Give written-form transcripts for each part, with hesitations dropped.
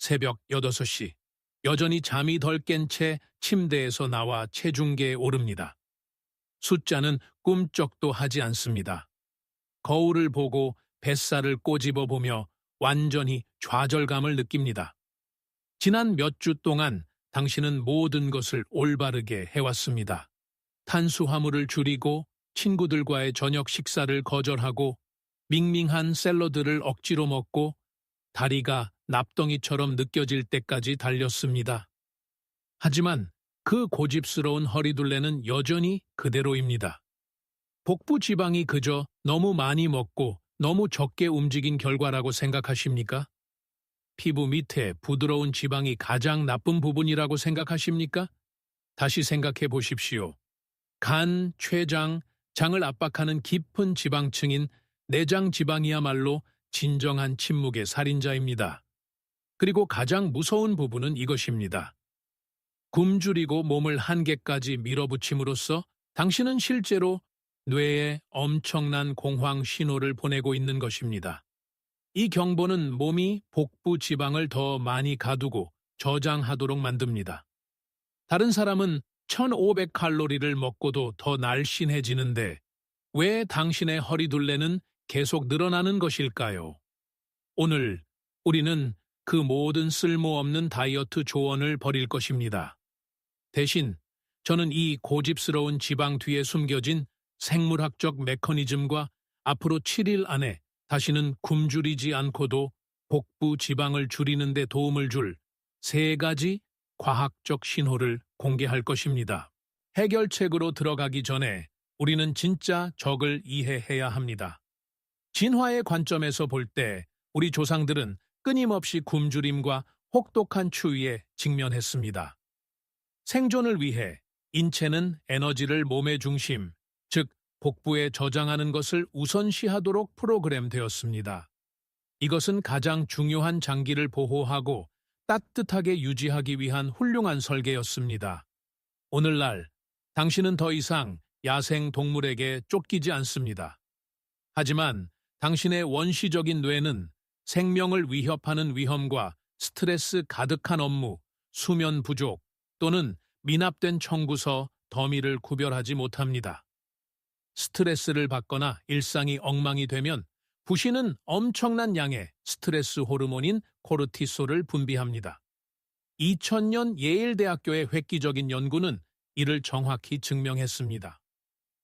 새벽 8시. 여전히 잠이 덜 깬 채 침대에서 나와 체중계에 오릅니다. 숫자는 꿈쩍도 하지 않습니다. 거울을 보고 뱃살을 꼬집어 보며 완전히 좌절감을 느낍니다. 지난 몇 주 동안 당신은 모든 것을 올바르게 해왔습니다. 탄수화물을 줄이고 친구들과의 저녁 식사를 거절하고 밍밍한 샐러드를 억지로 먹고 다리가 납덩이처럼 느껴질 때까지 달렸습니다. 하지만 그 고집스러운 허리둘레는 여전히 그대로입니다. 복부 지방이 그저 너무 많이 먹고 너무 적게 움직인 결과라고 생각하십니까? 피부 밑에 부드러운 지방이 가장 나쁜 부분이라고 생각하십니까? 다시 생각해 보십시오. 간, 췌장, 장을 압박하는 깊은 지방층인 내장 지방이야말로 진정한 침묵의 살인자입니다. 그리고 가장 무서운 부분은 이것입니다. 굶주리고 몸을 한계까지 밀어붙임으로써 당신은 실제로 뇌에 엄청난 공황 신호를 보내고 있는 것입니다. 이 경보는 몸이 복부 지방을 더 많이 가두고 저장하도록 만듭니다. 다른 사람은 1500칼로리를 먹고도 더 날씬해지는데 왜 당신의 허리둘레는 계속 늘어나는 것일까요? 오늘 우리는 그 모든 쓸모없는 다이어트 조언을 버릴 것입니다. 대신 저는 이 고집스러운 지방 뒤에 숨겨진 생물학적 메커니즘과 앞으로 7일 안에 다시는 굶주리지 않고도 복부 지방을 줄이는 데 도움을 줄 3가지 과학적 신호를 공개할 것입니다. 해결책으로 들어가기 전에 우리는 진짜 적을 이해해야 합니다. 진화의 관점에서 볼 때 우리 조상들은 끊임없이 굶주림과 혹독한 추위에 직면했습니다. 생존을 위해 인체는 에너지를 몸의 중심, 즉 복부에 저장하는 것을 우선시하도록 프로그램되었습니다. 이것은 가장 중요한 장기를 보호하고 따뜻하게 유지하기 위한 훌륭한 설계였습니다. 오늘날 당신은 더 이상 야생 동물에게 쫓기지 않습니다. 하지만 당신의 원시적인 뇌는 생명을 위협하는 위험과 스트레스 가득한 업무, 수면 부족 또는 미납된 청구서, 더미를 구별하지 못합니다. 스트레스를 받거나 일상이 엉망이 되면 부신은 엄청난 양의 스트레스 호르몬인 코르티솔을 분비합니다. 2000년 예일대학교의 획기적인 연구는 이를 정확히 증명했습니다.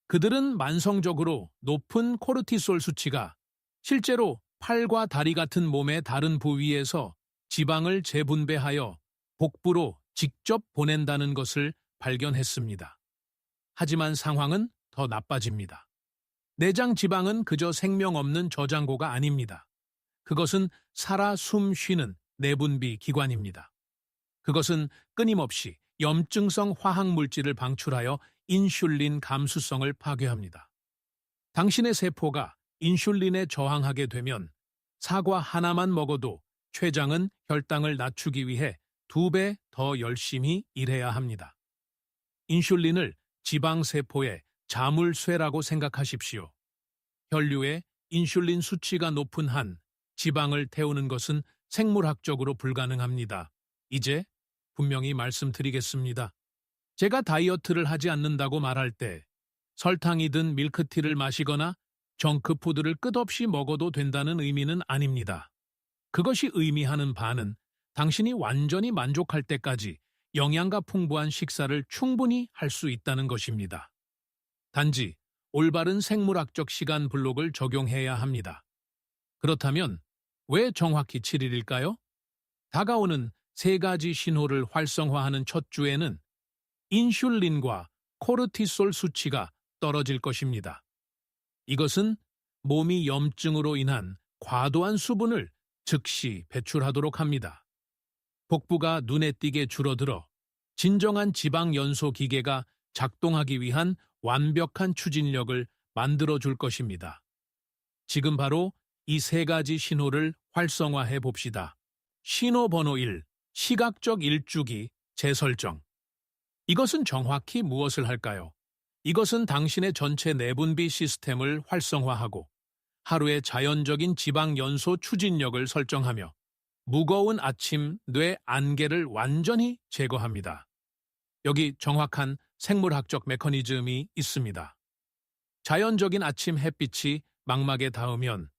그들은 만성적으로 높은 코르티솔 수치가 실제로 팔과 다리 같은 몸의 다른 부위에서 지방을 재분배하여 복부로 직접 보낸다는 것을 발견했습니다. 하지만 상황은 더 나빠집니다. 내장 지방은 그저 생명 없는 저장고가 아닙니다. 그것은 살아 숨 쉬는 내분비 기관입니다. 그것은 끊임없이 염증성 화학물질을 방출하여 인슐린 감수성을 파괴합니다. 당신의 세포가 인슐린에 저항하게 되면 사과 하나만 먹어도 췌장은 혈당을 낮추기 위해 2배 더 열심히 일해야 합니다. 인슐린을 지방세포의 자물쇠라고 생각하십시오. 혈류에 인슐린 수치가 높은 한 지방을 태우는 것은 생물학적으로 불가능합니다. 이제 분명히 말씀드리겠습니다. 제가 다이어트를 하지 않는다고 말할 때 설탕이든 밀크티를 마시거나 정크푸드를 끝없이 먹어도 된다는 의미는 아닙니다. 그것이 의미하는 바는 당신이 완전히 만족할 때까지 영양가 풍부한 식사를 충분히 할 수 있다는 것입니다. 단지 올바른 생물학적 시간 블록을 적용해야 합니다. 그렇다면 왜 정확히 7일일까요? 다가오는 3가지 신호를 활성화하는 첫 주에는 인슐린과 코르티솔 수치가 떨어질 것입니다. 이것은 몸이 염증으로 인한 과도한 수분을 즉시 배출하도록 합니다. 복부가 눈에 띄게 줄어들어 진정한 지방 연소 기계가 작동하기 위한 완벽한 추진력을 만들어줄 것입니다. 지금 바로 이 3가지 신호를 활성화해 봅시다. 신호 번호 1. 시각적 일주기 재설정. 이것은 정확히 무엇을 할까요? 이것은 당신의 전체 내분비 시스템을 활성화하고 하루의 자연적인 지방 연소 추진력을 설정하며 무거운 아침 뇌 안개를 완전히 제거합니다. 여기 정확한 생물학적 메커니즘이 있습니다. 자연적인 아침 햇빛이 망막에 닿으면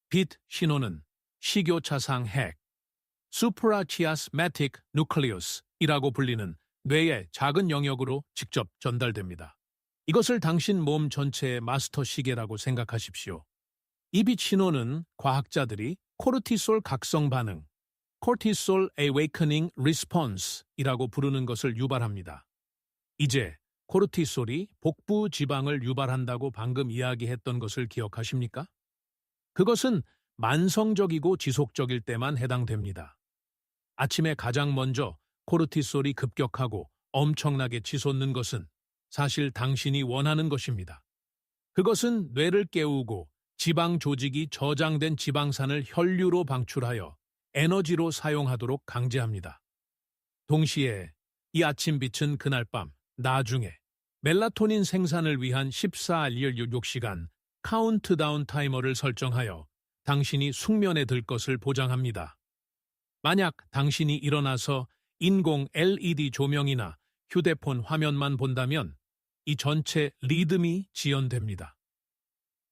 빛 신호는 식교차상 핵, suprachiasmatic nucleus이라고 불리는 뇌의 작은 영역으로 직접 전달됩니다. 이것을 당신 몸 전체의 마스터 시계라고 생각하십시오. 이 빛 신호는 과학자들이 코르티솔 각성 반응, cortisol awakening response이라고 부르는 것을 유발합니다. 이제 코르티솔이 복부 지방을 유발한다고 방금 이야기했던 것을 기억하십니까? 그것은 만성적이고 지속적일 때만 해당됩니다. 아침에 가장 먼저 코르티솔이 급격하고 엄청나게 치솟는 것은 사실 당신이 원하는 것입니다. 그것은 뇌를 깨우고 지방 조직이 저장된 지방산을 혈류로 방출하여 에너지로 사용하도록 강제합니다. 동시에 이 아침빛은 그날 밤 나중에 멜라토닌 생산을 위한 14-16시간 카운트다운 타이머를 설정하여 당신이 숙면에 들 것을 보장합니다. 만약 당신이 일어나서 인공 LED 조명이나 휴대폰 화면만 본다면 이 전체 리듬이 지연됩니다.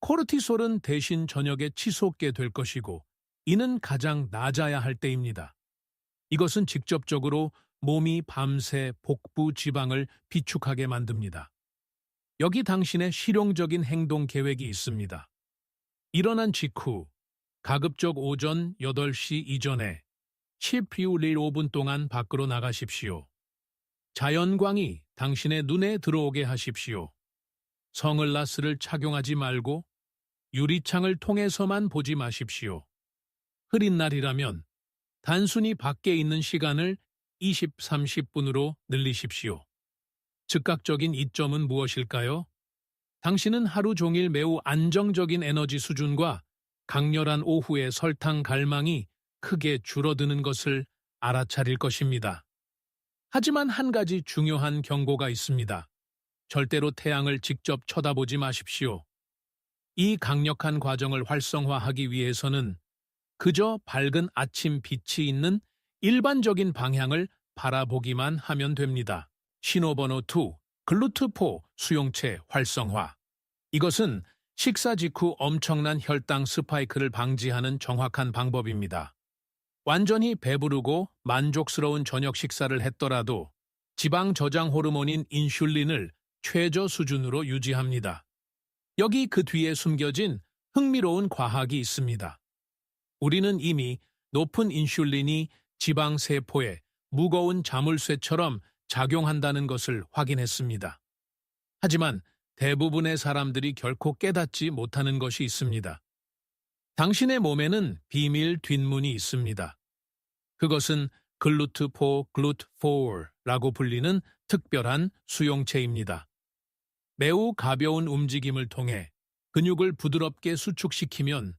코르티솔은 대신 저녁에 치솟게 될 것이고 이는 가장 낮아야 할 때입니다. 이것은 직접적으로 몸이 밤새 복부 지방을 비축하게 만듭니다. 여기 당신의 실용적인 행동 계획이 있습니다. 일어난 직후 가급적 오전 8시 이전에 15분 동안 밖으로 나가십시오. 자연광이 당신의 눈에 들어오게 하십시오. 선글라스를 착용하지 말고 유리창을 통해서만 보지 마십시오. 흐린 날이라면 단순히 밖에 있는 시간을 20-30분으로 늘리십시오. 즉각적인 이점은 무엇일까요? 당신은 하루 종일 매우 안정적인 에너지 수준과 강렬한 오후의 설탕 갈망이 크게 줄어드는 것을 알아차릴 것입니다. 하지만 한 가지 중요한 경고가 있습니다. 절대로 태양을 직접 쳐다보지 마십시오. 이 강력한 과정을 활성화하기 위해서는 그저 밝은 아침 빛이 있는 일반적인 방향을 바라보기만 하면 됩니다. 신호번호 2. 글루트4 수용체 활성화. 이것은 식사 직후 엄청난 혈당 스파이크를 방지하는 정확한 방법입니다. 완전히 배부르고 만족스러운 저녁 식사를 했더라도 지방 저장 호르몬인 인슐린을 최저 수준으로 유지합니다. 여기 그 뒤에 숨겨진 흥미로운 과학이 있습니다. 우리는 이미 높은 인슐린이 지방 세포에 무거운 자물쇠처럼 작용한다는 것을 확인했습니다. 하지만 대부분의 사람들이 결코 깨닫지 못하는 것이 있습니다. 당신의 몸에는 비밀 뒷문이 있습니다. 그것은 글루트4, 글루트4라고 불리는 특별한 수용체입니다. 매우 가벼운 움직임을 통해 근육을 부드럽게 수축시키면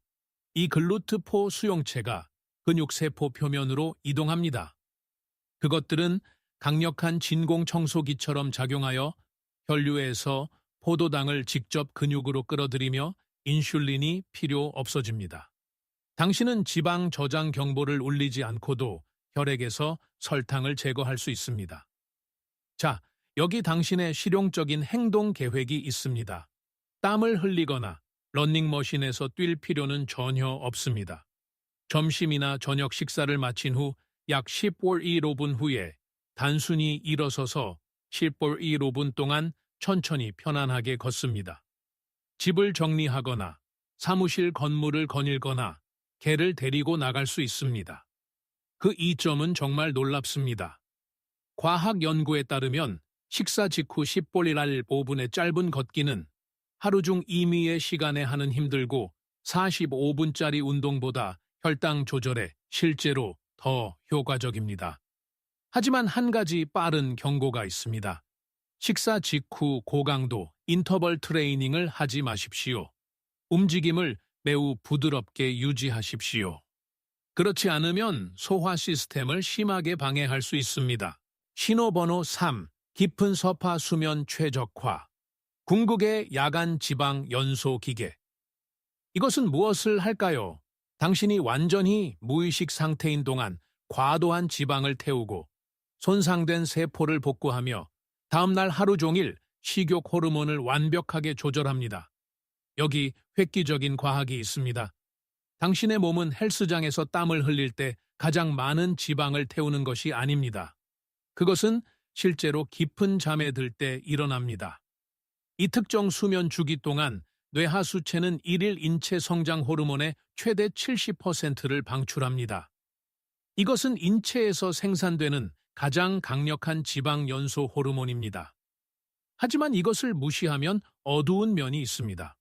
이 글루트4 수용체가 근육세포 표면으로 이동합니다. 그것들은 강력한 진공청소기처럼 작용하여 혈류에서 포도당을 직접 근육으로 끌어들이며 인슐린이 필요 없어집니다. 당신은 지방 저장 경보를 울리지 않고도 혈액에서 설탕을 제거할 수 있습니다. 자, 여기 당신의 실용적인 행동 계획이 있습니다. 땀을 흘리거나 러닝머신에서 뛸 필요는 전혀 없습니다. 점심이나 저녁 식사를 마친 후 약 15분 후에 단순히 일어서서 15분 동안 천천히 편안하게 걷습니다. 집을 정리하거나 사무실 건물을 거닐거나 개를 데리고 나갈 수 있습니다. 그 이점은 정말 놀랍습니다. 과학 연구에 따르면 식사 직후 15분의 짧은 걷기는 하루 중 임의의 시간에 하는 힘들고 45분짜리 운동보다 혈당 조절에 실제로 더 효과적입니다. 하지만 한 가지 빠른 경고가 있습니다. 식사 직후 고강도 인터벌 트레이닝을 하지 마십시오. 움직임을 매우 부드럽게 유지하십시오. 그렇지 않으면 소화 시스템을 심하게 방해할 수 있습니다. 신호번호 3. 깊은 서파 수면 최적화. 궁극의 야간 지방 연소 기계. 이것은 무엇을 할까요? 당신이 완전히 무의식 상태인 동안 과도한 지방을 태우고 손상된 세포를 복구하며 다음날 하루 종일 식욕 호르몬을 완벽하게 조절합니다. 여기 획기적인 과학이 있습니다. 당신의 몸은 헬스장에서 땀을 흘릴 때 가장 많은 지방을 태우는 것이 아닙니다. 그것은 실제로 깊은 잠에 들 때 일어납니다. 이 특정 수면 주기 동안 뇌하수체는 일일 인체 성장 호르몬의 최대 70%를 방출합니다. 이것은 인체에서 생산되는 가장 강력한 지방 연소 호르몬입니다. 하지만 이것을 무시하면 어두운 면이 있습니다.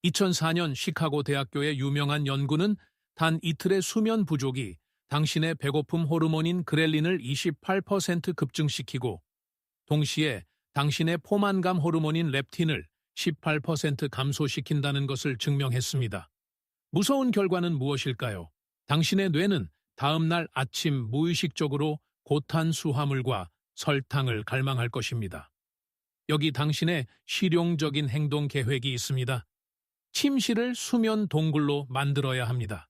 2004년 시카고 대학교의 유명한 연구는 단 이틀의 수면 부족이 당신의 배고픔 호르몬인 그렐린을 28% 급증시키고 동시에 당신의 포만감 호르몬인 렙틴을 18% 감소시킨다는 것을 증명했습니다. 무서운 결과는 무엇일까요? 당신의 뇌는 다음날 아침 무의식적으로 고탄수화물과 설탕을 갈망할 것입니다. 여기 당신의 실용적인 행동 계획이 있습니다. 침실을 수면 동굴로 만들어야 합니다.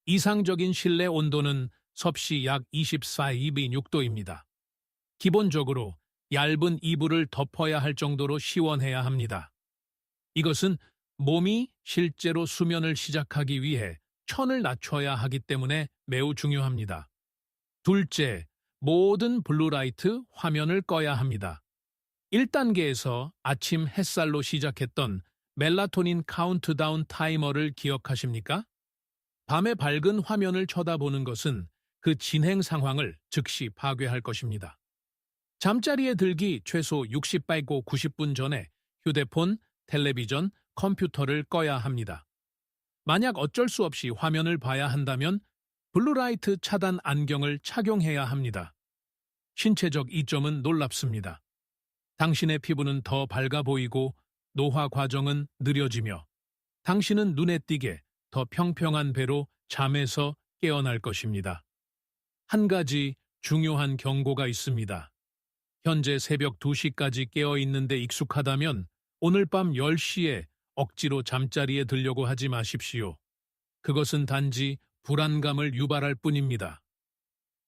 이상적인 실내 온도는 섭씨 약 24-26도입니다. 기본적으로 얇은 이불을 덮어야 할 정도로 시원해야 합니다. 이것은 몸이 실제로 수면을 시작하기 위해 천을 낮춰야 하기 때문에 매우 중요합니다. 둘째, 모든 블루라이트 화면을 꺼야 합니다. 1단계에서 아침 햇살로 시작했던 멜라토닌 카운트다운 타이머를 기억하십니까? 밤에 밝은 화면을 쳐다보는 것은 그 진행 상황을 즉시 파괴할 것입니다. 잠자리에 들기 최소 60발고 90분 전에 휴대폰, 텔레비전, 컴퓨터를 꺼야 합니다. 만약 어쩔 수 없이 화면을 봐야 한다면 블루라이트 차단 안경을 착용해야 합니다. 신체적 이점은 놀랍습니다. 당신의 피부는 더 밝아 보이고 노화 과정은 느려지며 당신은 눈에 띄게 더 평평한 배로 잠에서 깨어날 것입니다. 한 가지 중요한 경고가 있습니다. 현재 새벽 2시까지 깨어 있는데 익숙하다면 오늘 밤 10시에 억지로 잠자리에 들려고 하지 마십시오. 그것은 단지 불안감을 유발할 뿐입니다.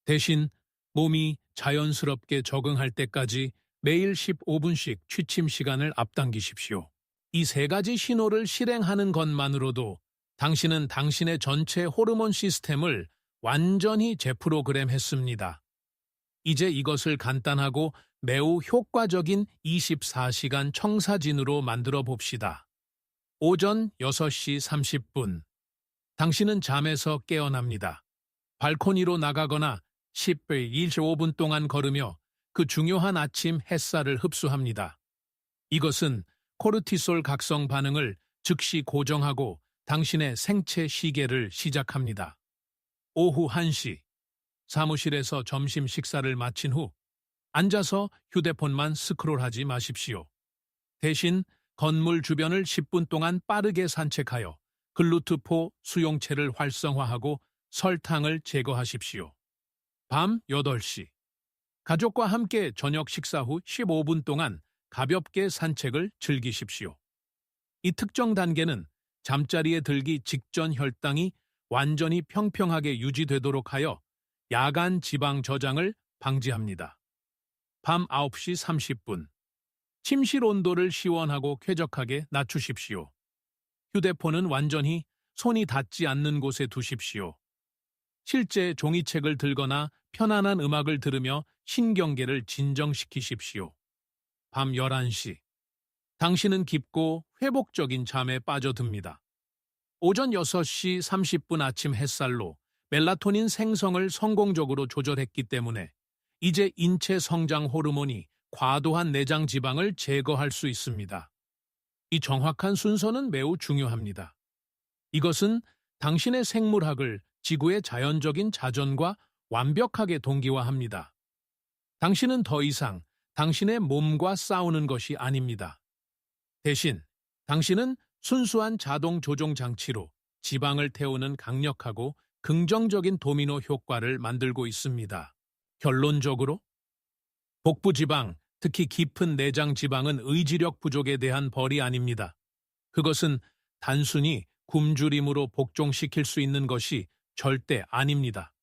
대신 몸이 자연스럽게 적응할 때까지 매일 15분씩 취침 시간을 앞당기십시오. 이 세 가지 신호를 실행하는 것만으로도 당신은 당신의 전체 호르몬 시스템을 완전히 재프로그램했습니다. 이제 이것을 간단하고 매우 효과적인 24시간 청사진으로 만들어 봅시다. 오전 6시 30분. 당신은 잠에서 깨어납니다. 발코니로 나가거나 10분 25분 동안 걸으며 그 중요한 아침 햇살을 흡수합니다. 이것은 코르티솔 각성 반응을 즉시 고정하고 당신의 생체 시계를 시작합니다. 오후 1시. 사무실에서 점심 식사를 마친 후 앉아서 휴대폰만 스크롤하지 마십시오. 대신 건물 주변을 10분 동안 빠르게 산책하여 글루트포 수용체를 활성화하고 설탕을 제거하십시오. 밤 8시. 가족과 함께 저녁 식사 후 15분 동안 가볍게 산책을 즐기십시오. 이 특정 단계는 잠자리에 들기 직전 혈당이 완전히 평평하게 유지되도록 하여 야간 지방 저장을 방지합니다. 밤 9시 30분. 침실 온도를 시원하고 쾌적하게 낮추십시오. 휴대폰은 완전히 손이 닿지 않는 곳에 두십시오. 실제 종이책을 들거나 편안한 음악을 들으며 신경계를 진정시키십시오. 밤 11시. 당신은 깊고 회복적인 잠에 빠져듭니다. 오전 6시 30분 아침 햇살로 멜라토닌 생성을 성공적으로 조절했기 때문에 이제 인체 성장 호르몬이 과도한 내장 지방을 제거할 수 있습니다. 이 정확한 순서는 매우 중요합니다. 이것은 당신의 생물학을 지구의 자연적인 자전과 완벽하게 동기화합니다. 당신은 더 이상 당신의 몸과 싸우는 것이 아닙니다. 대신 당신은 순수한 자동 조종 장치로 지방을 태우는 강력하고 긍정적인 도미노 효과를 만들고 있습니다. 결론적으로 복부 지방, 특히 깊은 내장 지방은 의지력 부족에 대한 벌이 아닙니다. 그것은 단순히 굶주림으로 복종시킬 수 있는 것이 절대 아닙니다.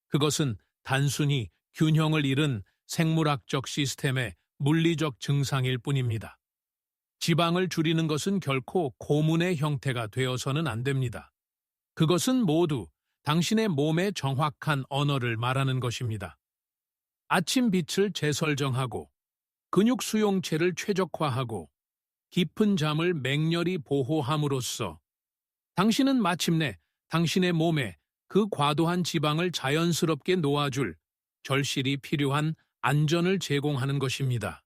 그것은 단순히 균형을 잃은 생물학적 시스템의 물리적 증상일 뿐입니다. 지방을 줄이는 것은 결코 고문의 형태가 되어서는 안 됩니다. 그것은 모두 당신의 몸의 정확한 언어를 말하는 것입니다. 아침 빛을 재설정하고 근육 수용체를 최적화하고 깊은 잠을 맹렬히 보호함으로써 당신은 마침내 당신의 몸에 그 과도한 지방을 자연스럽게 놓아줄 절실히 필요한 안전을 제공하는 것입니다.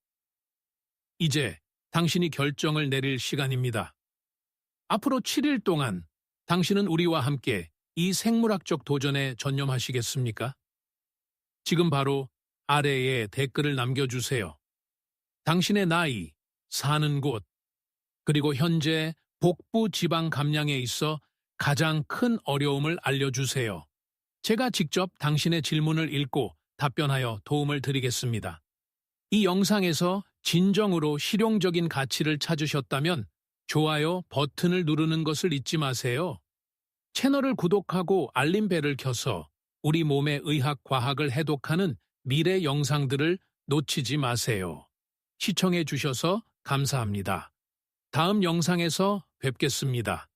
이제 당신이 결정을 내릴 시간입니다. 앞으로 7일 동안 당신은 우리와 함께 이 생물학적 도전에 전념하시겠습니까? 지금 바로 아래에 댓글을 남겨주세요. 당신의 나이, 사는 곳, 그리고 현재 복부 지방 감량에 있어 가장 큰 어려움을 알려주세요. 제가 직접 당신의 질문을 읽고 답변하여 도움을 드리겠습니다. 이 영상에서 진정으로 실용적인 가치를 찾으셨다면 좋아요 버튼을 누르는 것을 잊지 마세요. 채널을 구독하고 알림벨을 켜서 우리 몸의 의학 과학을 해독하는 미래 영상들을 놓치지 마세요. 시청해 주셔서 감사합니다. 다음 영상에서 뵙겠습니다.